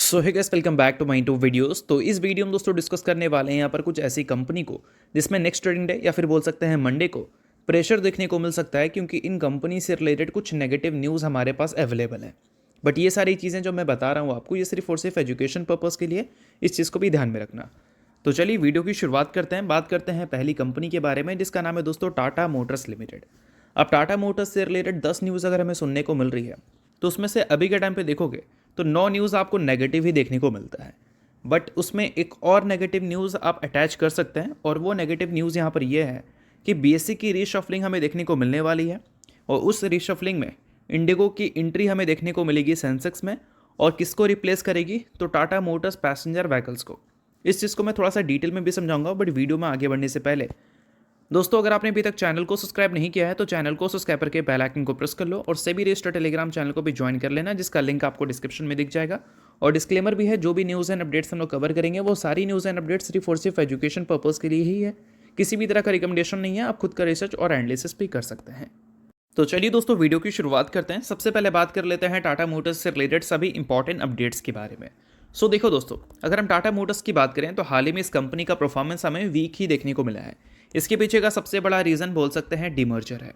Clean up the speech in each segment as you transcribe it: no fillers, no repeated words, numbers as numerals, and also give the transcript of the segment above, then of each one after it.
So hey guys, welcome back to my to videos. तो इस video में दोस्तों डिस्कस करने वाले हैं यहाँ पर कुछ ऐसी कंपनी को जिसमें नेक्स्ट ट्रेडिंग डे या फिर बोल सकते हैं मंडे को प्रेशर देखने को मिल सकता है, क्योंकि इन कंपनी से रिलेटेड कुछ नेगेटिव न्यूज़ हमारे पास अवेलेबल है। बट ये सारी चीज़ें जो मैं बता रहा हूँ आपको, ये सिर्फ और सिर्फ एजुकेशन पर्पज़ के लिए, इस चीज़ को भी ध्यान में रखना। तो चलिए वीडियो की शुरुआत करते हैं। बात करते हैं पहली कंपनी के बारे में, जिसका नाम है दोस्तों टाटा मोटर्स लिमिटेड। अब टाटा मोटर्स से रिलेटेड 10 न्यूज़ अगर हमें सुनने को मिल रही है, तो उसमें से अभी के टाइम पे देखोगे तो 9 न्यूज़ आपको नेगेटिव ही देखने को मिलता है। बट उसमें एक और नेगेटिव न्यूज़ आप अटैच कर सकते हैं, और वो नेगेटिव न्यूज़ यहाँ पर ये है कि बीएससी की रीशफलिंग हमें देखने को मिलने वाली है, और उस रीशफलिंग में इंडिगो की एंट्री हमें देखने को मिलेगी सेंसेक्स में। और किसको रिप्लेस करेगी? तो टाटा मोटर्स पैसेंजर व्हीकल्स को। इस चीज़ को मैं थोड़ा सा डिटेल में भी समझाऊंगा, बट वीडियो में आगे बढ़ने से पहले दोस्तों, अगर आपने अभी तक चैनल को सब्सक्राइब नहीं किया है तो चैनल को सब्सक्राइब करके बेल आइकन को प्रेस कर लो, और सेबी रजिस्टर्ड टेलीग्राम चैनल को भी ज्वाइन कर लेना, जिसका लिंक आपको डिस्क्रिप्शन में दिख जाएगा। और डिस्क्लेमर भी है, जो भी न्यूज़ एंड अपडेट्स हम लोग कवर करेंगे वो सारी न्यूज़ एंड अपडेट्स सिर्फ और सिर्फ एजुकेशन पर्पज़ के लिए ही है, किसी भी तरह का रिकमेंडेशन नहीं है। आप खुद का रिसर्च और एनालिसिस भी कर सकते हैं। तो चलिए दोस्तों, वीडियो की शुरुआत करते हैं। सबसे पहले बात कर लेते हैं टाटा मोटर्स से रिलेटेड सभी इंपॉर्टेंट अपडेट्स के बारे में। सो देखो दोस्तों, अगर हम टाटा मोटर्स की बात करें तो हाल ही में इस कंपनी का परफॉर्मेंस हमें वीक ही देखने को मिला है। इसके पीछे का सबसे बड़ा रीज़न बोल सकते हैं डीमर्जर है।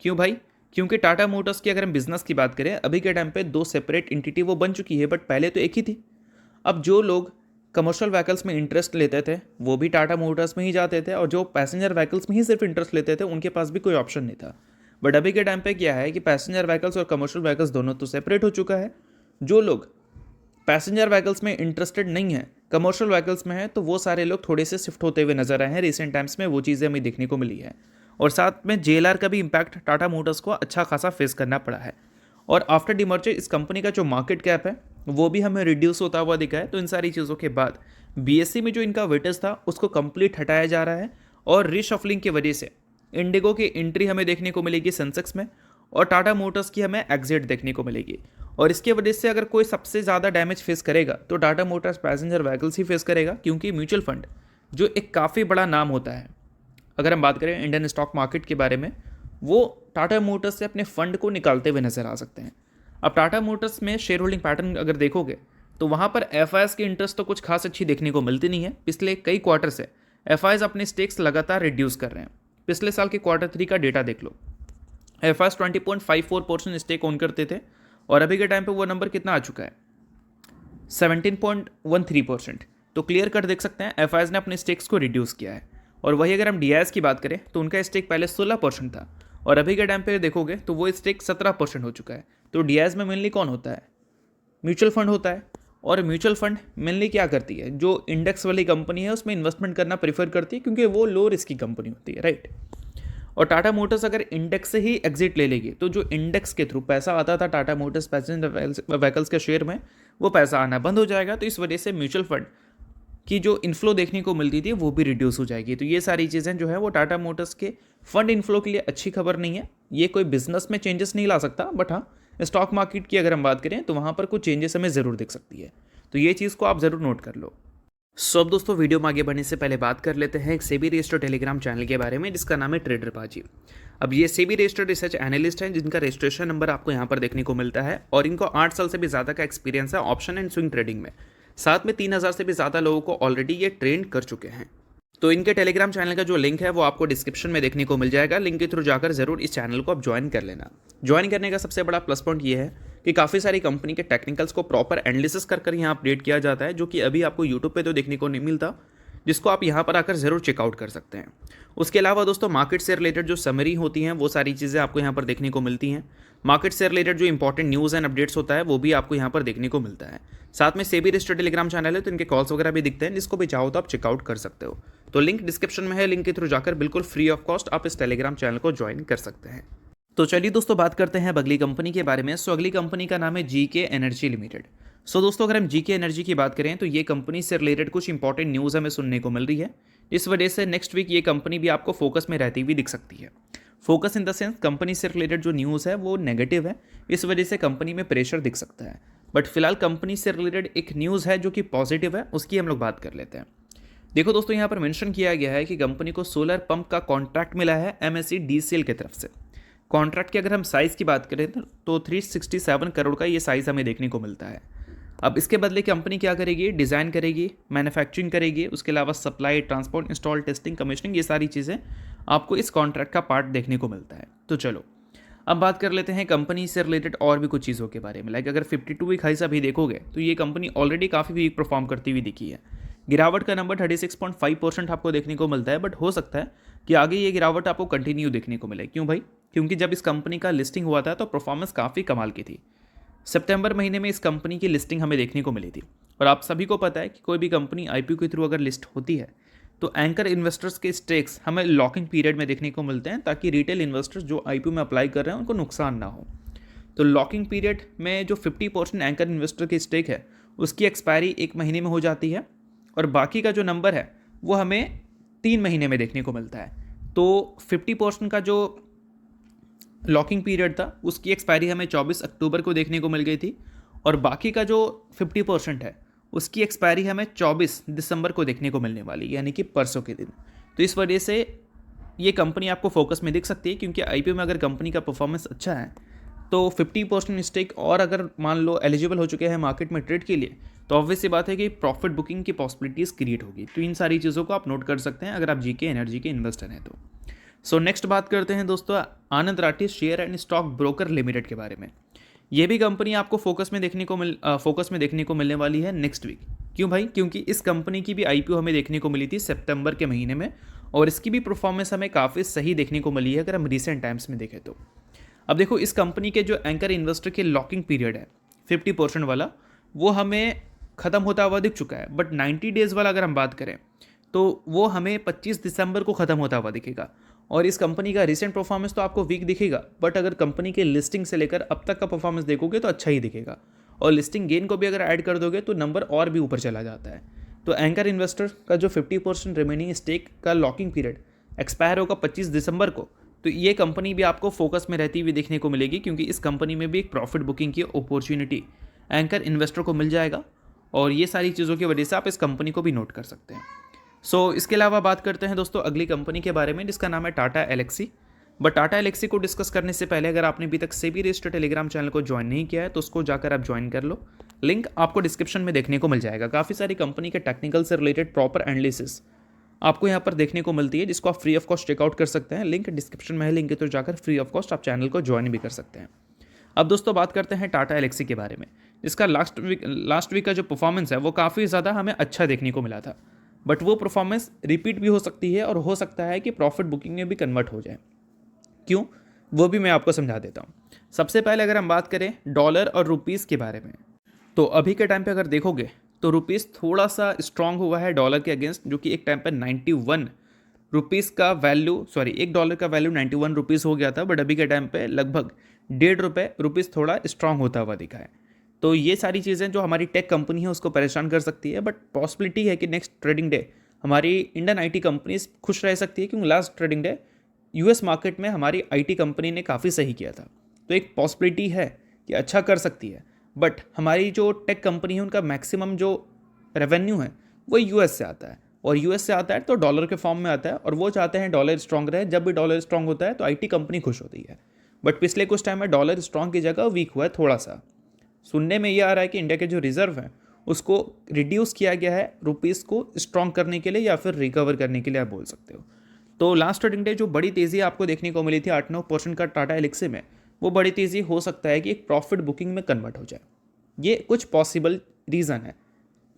क्यों भाई? क्योंकि टाटा मोटर्स की अगर हम बिजनेस की बात करें, अभी के टाइम पे 2 सेपरेट एंटिटी वो बन चुकी है, बट पहले तो एक ही थी। अब जो लोग कमर्शियल व्हीकल्स में इंटरेस्ट लेते थे वो भी टाटा मोटर्स में ही जाते थे, और जो पैसेंजर व्हीकल्स में ही सिर्फ इंटरेस्ट लेते थे उनके पास भी कोई ऑप्शन नहीं था। बट अभी के टाइम पे क्या है कि पैसेंजर व्हीकल्स और कमर्शियल व्हीकल्स दोनों तो सेपरेट हो चुका है। जो लोग पैसेंजर व्हीकल्स में इंटरेस्टेड नहीं है, कमर्शियल व्हीकल्स में है, तो वो सारे लोग थोड़े से शिफ्ट होते हुए नजर आए हैं रिसेंट टाइम्स में। वो चीज़ें हमें देखने को मिली है, और साथ में जेएलआर का भी इम्पैक्ट टाटा मोटर्स को अच्छा खासा फेस करना पड़ा है। और आफ्टर डीमर्जर इस कंपनी का जो मार्केट कैप है वो भी हमें रिड्यूस होता हुआ दिखा है। तो इन सारी चीज़ों के बाद बीएससी में जो इनका वेटेज था उसको कंप्लीट हटाया जा रहा है, और रीशफलिंग की वजह से इंडिगो की एंट्री हमें देखने को मिलेगी सेंसेक्स में, और टाटा मोटर्स की हमें एग्जिट देखने को मिलेगी। और इसके वजह से अगर कोई सबसे ज़्यादा डैमेज फेस करेगा तो टाटा मोटर्स पैसेंजर व्हीकल्स ही फेस करेगा, क्योंकि म्यूचुअल फंड जो एक काफ़ी बड़ा नाम होता है, अगर हम बात करें इंडियन स्टॉक मार्केट के बारे में, वो टाटा मोटर्स से अपने फंड को निकालते हुए नजर आ सकते हैं। अब टाटा मोटर्स में शेयर होल्डिंग पैटर्न अगर देखोगे तो वहाँ पर एफआईएस की इंटरेस्ट तो कुछ खास अच्छी देखने को मिलती नहीं है। पिछले कई क्वार्टर से एफआईएस अपने स्टेक्स लगातार रिड्यूस कर रहे हैं। पिछले साल के Q3 का डेटा देख लो, एफआईएस 20.54% स्टेक ओन करते थे, और अभी के टाइम पे वो नंबर कितना आ चुका है? 17.13%। तो क्लियर कट देख सकते हैं एफआईएस ने अपने स्टेक्स को रिड्यूस किया है। और वही अगर हम डीआईएस की बात करें तो उनका स्टेक पहले 16% था, और अभी के टाइम पे देखोगे तो वो स्टेक 17% हो चुका है। तो डीआईएस में मेनली कौन होता है? म्यूचुअल फंड होता है। और म्यूचुअल फंड मेनली क्या करती है? जो इंडेक्स वाली कंपनी है उसमें इन्वेस्टमेंट करना प्रीफर करती है, क्योंकि वो लो रिस्क की कंपनी होती है, राइट। और टाटा मोटर्स अगर इंडेक्स से ही एग्जिट ले लेगी तो जो इंडेक्स के थ्रू पैसा आता था टाटा मोटर्स पैसेंजर व्हीकल्स के शेयर में, वो पैसा आना बंद हो जाएगा। तो इस वजह से म्यूचुअल फंड की जो इन्फ्लो देखने को मिलती थी वो भी रिड्यूस हो जाएगी। तो ये सारी चीज़ें जो है वो टाटा मोटर्स के फंड इन्फ्लो के लिए अच्छी खबर नहीं है। ये कोई बिजनेस में चेंजेस नहीं ला सकता, बट हाँ, स्टॉक मार्केट की अगर हम बात करें तो वहाँ पर कुछ चेंजेस हमें ज़रूर दिख सकती है। तो ये चीज़ को आप ज़रूर नोट कर लो। सो अब दोस्तों, वीडियो में आगे बढ़ने से पहले बात कर लेते हैं एक सेबी रजिस्टर्ड टेलीग्राम चैनल के बारे में, जिसका नाम है ट्रेडर बाजी। अब ये सेबी रजिस्टर्ड रिसर्च एनालिस्ट हैं, जिनका रजिस्ट्रेशन नंबर आपको यहाँ पर देखने को मिलता है, और इनको 8 साल से भी ज़्यादा का एक्सपीरियंस है ऑप्शन एंड स्विंग ट्रेडिंग में। साथ में 3000 से भी ज़्यादा लोगों को ऑलरेडी ये ट्रेन कर चुके हैं। तो इनके टेलीग्राम चैनल का जो लिंक है वो आपको डिस्क्रिप्शन में देखने को मिल जाएगा। लिंक के थ्रू जाकर जरूर इस चैनल को आप ज्वाइन कर लेना। ज्वाइन करने का सबसे बड़ा प्लस पॉइंट ये है कि काफ़ी सारी कंपनी के टेक्निकल्स को प्रॉपर एनालिसिस कर यहाँ अपडेट किया जाता है, जो कि अभी आपको यूट्यूब पे तो देखने को नहीं मिलता, जिसको आप यहाँ पर आकर ज़रूर चेकआउट कर सकते हैं। उसके अलावा दोस्तों, मार्केट से रिलेटेड जो समरी होती हैं वो सारी चीज़ें आपको यहाँ पर देखने को मिलती हैं। मार्केट से रिलेटेड जो इंपॉर्टेंट न्यूज़ एंड अपडेट्स होता है वो भी आपको यहाँ पर देखने को मिलता है। साथ में सेबी रजिस्टर्ड टेलीग्राम चैनल है, तो इनके कॉल्स वगैरह भी दिखते हैं, जिसको भी चाहो तो आप चेकआउट कर सकते हो। तो लिंक डिस्क्रिप्शन में है, लिंक के थ्रू जाकर बिल्कुल फ्री ऑफ कॉस्ट आप इस टेलीग्राम चैनल को ज्वाइन कर सकते हैं। तो चलिए दोस्तों, बात करते हैं अगली कंपनी के बारे में। सो अगली कंपनी का नाम है जीके एनर्जी लिमिटेड। सो दोस्तों, अगर हम जीके एनर्जी की बात करें तो ये कंपनी से रिलेटेड कुछ इंपॉर्टेंट न्यूज़ हमें सुनने को मिल रही है। इस वजह से नेक्स्ट वीक ये कंपनी भी आपको फोकस में रहती हुई दिख सकती है। Focus in the sense company से रिलेटेड जो न्यूज़ है वो नेगेटिव है, इस वजह से कंपनी में प्रेशर दिख सकता है। बट फिलहाल कंपनी से रिलेटेड एक न्यूज़ है जो कि पॉजिटिव है, उसकी हम लोग बात कर लेते हैं। देखो दोस्तों, यहाँ पर मेंशन किया गया है कि कंपनी को सोलर पंप का कॉन्ट्रैक्ट मिला है MSEDCL की तरफ से। कॉन्ट्रैक्ट की अगर हम साइज़ की बात करें तो 367 करोड़ का ये साइज़ हमें देखने को मिलता है। अब इसके बदले कंपनी क्या करेगी, डिज़ाइन करेगी, मैन्युफैक्चरिंग करेगी, उसके अलावा supply, transport, install, testing, commissioning, ये सारी चीज़ें आपको इस कॉन्ट्रैक्ट का पार्ट देखने को मिलता है। तो चलो अब बात कर लेते हैं कंपनी से रिलेटेड और भी कुछ चीज़ों के बारे में। लाइक अगर 52 वीक हाई से अभी देखोगे तो ये कंपनी ऑलरेडी काफ़ी वीक परफॉर्म करती हुई दिखी है। गिरावट का नंबर 36.5% आपको देखने को मिलता है, बट हो सकता है कि आगे ये गिरावट आपको कंटिन्यू देखने को मिले। क्यों भाई? क्योंकि जब इस कंपनी का लिस्टिंग हुआ था तो परफॉर्मेंस काफ़ी कमाल की थी। सितंबर महीने में इस कंपनी की लिस्टिंग हमें देखने को मिली थी, और आप सभी को पता है कि कोई भी कंपनी आईपीओ के थ्रू अगर लिस्ट होती है तो एंकर इन्वेस्टर्स के स्टेक्स हमें लॉकिंग पीरियड में देखने को मिलते हैं, ताकि रिटेल इन्वेस्टर्स जो आईपीओ में अप्लाई कर रहे हैं उनको नुकसान ना हो। तो लॉकिंग पीरियड में जो 50% एंकर इन्वेस्टर की स्टेक है उसकी एक्सपायरी 1 महीने में हो जाती है, और बाकी का जो नंबर है वो हमें 3 महीने में देखने को मिलता है। तो 50% का जो लॉकिंग पीरियड था उसकी एक्सपायरी हमें 24 अक्टूबर को देखने को मिल गई थी, और बाकी का जो 50% है उसकी एक्सपायरी हमें 24 दिसंबर को देखने को मिलने वाली, यानी कि परसों के दिन। तो इस वजह से ये कंपनी आपको फोकस में दिख सकती है, क्योंकि आईपीओ में अगर कंपनी का परफॉर्मेंस अच्छा है तो 50% स्टेक और अगर मान लो एलिजिबल हो चुके हैं मार्केट में ट्रेड के लिए, तो ऑब्वियस सी बात है कि प्रॉफिट बुकिंग की पॉसिबिलिटीज़ क्रिएट होगी। तो इन सारी चीज़ों को आप नोट कर सकते हैं अगर आप जीके एनर्जी के इन्वेस्टर हैं तो। सो नेक्स्ट बात करते हैं दोस्तों Anand Rathi Share and Stock Broker Limited के बारे में। ये भी कंपनी आपको फोकस में देखने को मिलने वाली है नेक्स्ट वीक। क्यों भाई? क्योंकि इस कंपनी की भी आईपीओ हमें देखने को मिली थी सितंबर के महीने में, और इसकी भी परफॉर्मेंस हमें काफ़ी सही देखने को मिली है अगर हम रिसेंट टाइम्स में देखें तो। अब देखो, इस कंपनी के जो एंकर इन्वेस्टर के लॉकिंग पीरियड है 50% वाला, वो हमें ख़त्म होता हुआ दिख चुका है, बट 90 डेज़ वाला अगर हम बात करें तो वो हमें 25 दिसंबर को ख़त्म होता हुआ दिखेगा। और इस कंपनी का रिसेंट परफॉर्मेंस तो आपको वीक दिखेगा, बट अगर कंपनी के लिस्टिंग से लेकर अब तक का परफॉर्मेंस देखोगे तो अच्छा ही दिखेगा, और लिस्टिंग गेन को भी अगर ऐड कर दोगे तो नंबर और भी ऊपर चला जाता है। तो एंकर इन्वेस्टर का जो 50% रिमेनिंग स्टेक का लॉकिंग पीरियड एक्सपायर होगा 25 दिसंबर को, तो ये कंपनी भी आपको फोकस में रहती हुई देखने को मिलेगी, क्योंकि इस कंपनी में भी एक प्रॉफिट बुकिंग की अपॉर्चुनिटी एंकर इन्वेस्टर को मिल जाएगा, और ये सारी चीज़ों की वजह से आप इस कंपनी को भी नोट कर सकते हैं। इसके अलावा बात करते हैं दोस्तों अगली कंपनी के बारे में, जिसका नाम है टाटा एलेक्सी। बट टाटा एलेक्सी को डिस्कस करने से पहले अगर आपने अभी तक सेबी रजिस्टर्ड टेलीग्राम चैनल को ज्वाइन नहीं किया है तो उसको जाकर आप ज्वाइन कर लो। लिंक आपको डिस्क्रिप्शन में देखने को मिल जाएगा। काफ़ी सारी कंपनी के टेक्निकल से रिलेटेड प्रॉपर एनालिसिस आपको यहाँ पर देखने को मिलती है, जिसको आप फ्री ऑफ कॉस्ट चेकआउट कर सकते हैं। लिंक डिस्क्रिप्शन में है, लिंक है तो जाकर फ्री ऑफ कॉस्ट आप चैनल को ज्वाइन भी कर सकते हैं। अब दोस्तों बात करते हैं टाटा एलेक्सी के बारे में, जिसका लास्ट वीक का जो परफॉर्मेंस है वो काफ़ी ज़्यादा हमें अच्छा देखने को मिला था, बट वो परफॉर्मेंस रिपीट भी हो सकती है और हो सकता है कि प्रॉफिट बुकिंग में भी कन्वर्ट हो जाए। क्यों? वो भी मैं आपको समझा देता हूँ। सबसे पहले अगर हम बात करें डॉलर और रुपीज़ के बारे में, तो अभी के टाइम पे अगर देखोगे तो रुपीज़ थोड़ा सा स्ट्रांग हुआ है डॉलर के अगेंस्ट, जो कि एक टाइम पे 91 रुपीज़ का वैल्यू, सॉरी एक डॉलर का वैल्यू 91 रुपीज़ हो गया था, बट अभी के टाइम पे लगभग 1.5 रुपये रुपीज़ थोड़ा स्ट्रांग होता हुआ दिखा है। तो ये सारी चीज़ें जो हमारी टेक कंपनी है उसको परेशान कर सकती है, बट पॉसिबिलिटी है कि नेक्स्ट ट्रेडिंग डे हमारी इंडियन आईटी कंपनीज खुश रह सकती है, क्योंकि last trading day US market में हमारी आईटी कंपनी ने काफ़ी सही किया था। तो एक पॉसिबिलिटी है कि अच्छा कर सकती है, बट हमारी जो टेक कंपनी है उनका मैक्सिमम जो रेवेन्यू है वो यूएस से आता है, और यूएस से आता है तो डॉलर के फॉर्म में आता है, और वो चाहते हैं डॉलर स्ट्रांग रहे। जब भी डॉलर स्ट्रांग होता है तो आईटी कंपनी खुश होती है, बट पिछले कुछ टाइम में डॉलर स्ट्रांग की जगह वीक हुआ है थोड़ा सा। सुनने में ये आ रहा है कि इंडिया के जो रिजर्व हैं उसको रिड्यूस किया गया है रुपीज़ को स्ट्रांग करने के लिए या फिर रिकवर करने के लिए आप बोल सकते हो। तो लास्ट ट्रेडिंग डे जो बड़ी तेज़ी आपको देखने को मिली थी 8-9% का टाटा एलेक्सी में, वो बड़ी तेज़ी हो सकता है कि एक प्रॉफिट बुकिंग में कन्वर्ट हो जाए। ये कुछ पॉसिबल रीज़न है,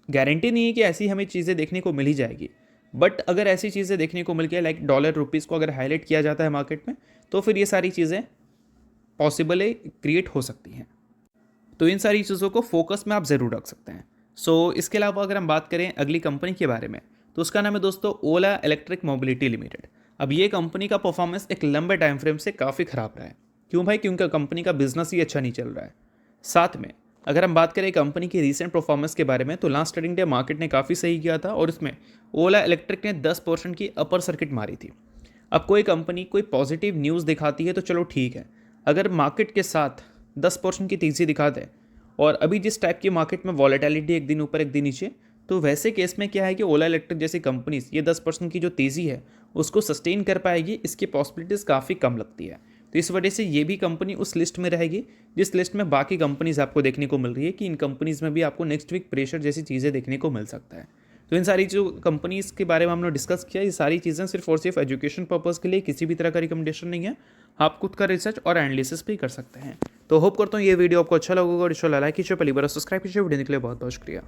गारंटी नहीं है कि ऐसी हमें चीज़ें देखने को मिल ही जाएगी, बट अगर ऐसी चीज़ें देखने को मिल गया लाइक डॉलर रुपीज़ को अगर हाईलाइट किया जाता है मार्केट में, तो फिर ये सारी चीज़ें पॉसिबल क्रिएट हो सकती हैं। तो इन सारी चीज़ों को फोकस में आप ज़रूर रख सकते हैं। इसके अलावा अगर हम बात करें अगली कंपनी के बारे में, तो उसका नाम है दोस्तों ओला इलेक्ट्रिक मोबिलिटी लिमिटेड। अब ये कंपनी का परफॉर्मेंस एक लंबे टाइम फ्रेम से काफ़ी ख़राब रहा है। क्यों भाई? क्योंकि कंपनी का बिजनेस ही अच्छा नहीं चल रहा है। साथ में अगर हम बात करें कंपनी की रीसेंट परफॉर्मेंस के बारे में, तो लास्ट ट्रेडिंग डे मार्केट ने काफ़ी सही किया था, और इसमें ओला इलेक्ट्रिक ने 10% की अपर सर्किट मारी थी। अब कोई कंपनी कोई पॉजिटिव न्यूज़ दिखाती है तो चलो ठीक है, अगर मार्केट के साथ 10% की तेज़ी दिखा दे, और अभी जिस टाइप की मार्केट में वॉलेटिलिटी एक दिन ऊपर एक दिन नीचे, तो वैसे केस में क्या है कि ओला इलेक्ट्रिक जैसी कंपनीज ये 10% की जो तेज़ी है उसको सस्टेन कर पाएगी, इसकी पॉसिबिलिटीज़ काफ़ी कम लगती है। तो इस वजह से ये भी कंपनी उस लिस्ट में रहेगी जिस लिस्ट में बाकी कंपनीज आपको देखने को मिल रही है कि इन कंपनीज में भी आपको नेक्स्ट वीक प्रेशर जैसी चीज़ें देखने को मिल सकता है। तो इन सारी जो कंपनीज के बारे में हमने डिस्कस किया, ये सारी चीज़ें सिर्फ और सिर्फ एजुकेशन पर्पज़ के लिए, किसी भी तरह का रिकमेंडेशन नहीं है। आप खुद का रिसर्च और एनालिसिस भी कर सकते हैं। तो होप करता हूँ ये वीडियो आपको अच्छा लगेगा और इसको लाइक कीजिए, पहली बार सब्सक्राइब कीजिए। वीडियो के लिए बहुत बहुत शुक्रिया।